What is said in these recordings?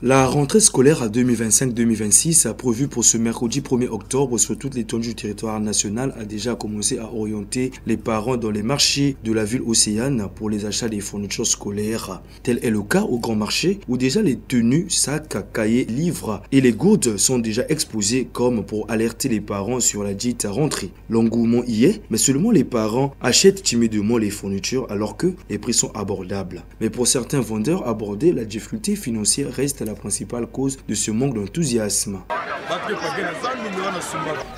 La rentrée scolaire à 2025-2026 prévue pour ce mercredi 1er octobre sur toute l'étendue du territoire national a déjà commencé à orienter les parents dans les marchés de la ville océane pour les achats des fournitures scolaires. Tel est le cas au grand marché où déjà les tenues, sacs, cahiers, livres et les gourdes sont déjà exposés comme pour alerter les parents sur la dite rentrée. L'engouement y est, mais seulement les parents achètent timidement les fournitures alors que les prix sont abordables. Mais pour certains vendeurs abordés, la difficulté financière reste la principale cause de ce manque d'enthousiasme.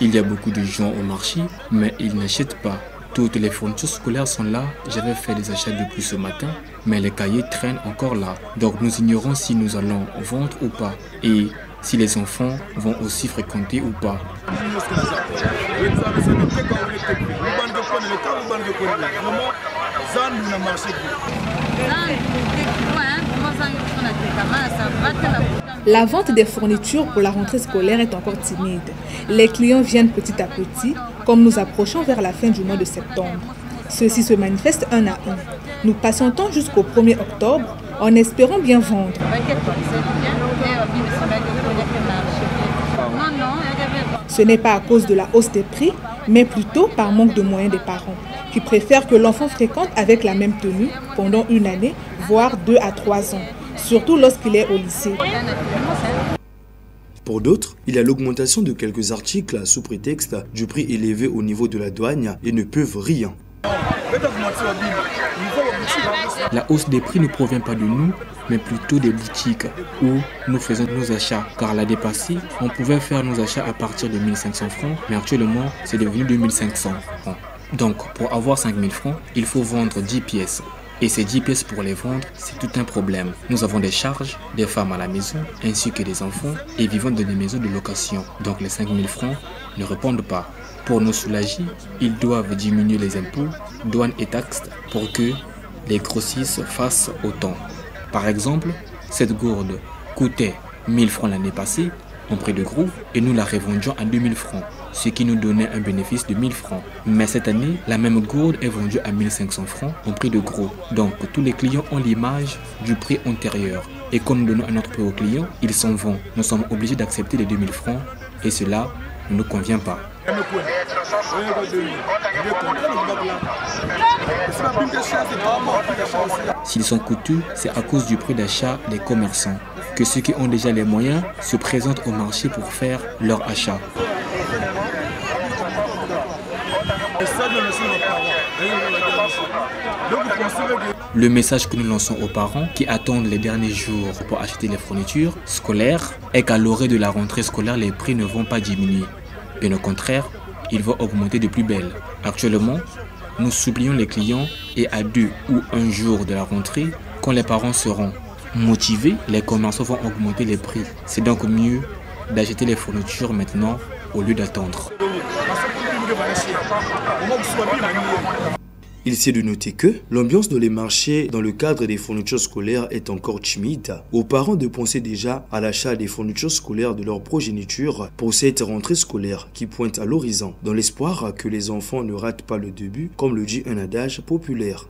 Il y a beaucoup de gens au marché, mais ils n'achètent pas. Toutes les fournitures scolaires sont là. J'avais fait des achats depuis ce matin, mais les cahiers traînent encore là. Donc nous ignorons si nous allons vendre ou pas, et si les enfants vont aussi fréquenter ou pas. La vente des fournitures pour la rentrée scolaire est encore timide. Les clients viennent petit à petit, comme nous approchons vers la fin du mois de septembre. Ceux-ci se manifestent un à un. Nous patientons jusqu'au 1er octobre en espérant bien vendre. Ce n'est pas à cause de la hausse des prix, mais plutôt par manque de moyens des parents, qui préfèrent que l'enfant fréquente avec la même tenue pendant une année, voire 2 à 3 ans, surtout lorsqu'il est au lycée. Pour d'autres, il y a l'augmentation de quelques articles sous prétexte du prix élevé au niveau de la douane et ne peuvent rien. La hausse des prix ne provient pas de nous, mais plutôt des boutiques où nous faisons nos achats. Car l'année passée, on pouvait faire nos achats à partir de 1500 francs, mais actuellement, c'est devenu 2500 francs. Donc, pour avoir 5000 francs, il faut vendre 10 pièces. Et ces 10 pièces pour les vendre, c'est tout un problème. Nous avons des charges, des femmes à la maison, ainsi que des enfants, et vivons dans des maisons de location. Donc les 5000 francs ne répondent pas. Pour nous soulager, ils doivent diminuer les impôts, douanes et taxes pour que les grossistes fassent autant. Par exemple, cette gourde coûtait 1000 francs l'année passée en prix de gros et nous la revendions à 2000 francs, ce qui nous donnait un bénéfice de 1000 francs. Mais cette année, la même gourde est vendue à 1500 francs en prix de gros. Donc tous les clients ont l'image du prix antérieur. Et quand nous donnons un autre prix aux clients, ils s'en vont. Nous sommes obligés d'accepter les 2000 francs et cela ne nous convient pas. S'ils sont coûteux, c'est à cause du prix d'achat des commerçants, que ceux qui ont déjà les moyens se présentent au marché pour faire leur achat. Le message que nous lançons aux parents qui attendent les derniers jours pour acheter les fournitures scolaires est qu'à l'orée de la rentrée scolaire, les prix ne vont pas diminuer. Bien au contraire, ils vont augmenter de plus belle. Actuellement, nous supplions les clients et à 2 ou 1 jour de la rentrée, quand les parents seront motivés, les commerçants vont augmenter les prix. C'est donc mieux d'acheter les fournitures maintenant au lieu d'attendre. Il s'est de noter que l'ambiance dans les marchés dans le cadre des fournitures scolaires est encore timide. Aux parents de penser déjà à l'achat des fournitures scolaires de leur progéniture pour cette rentrée scolaire qui pointe à l'horizon, dans l'espoir que les enfants ne ratent pas le début, comme le dit un adage populaire.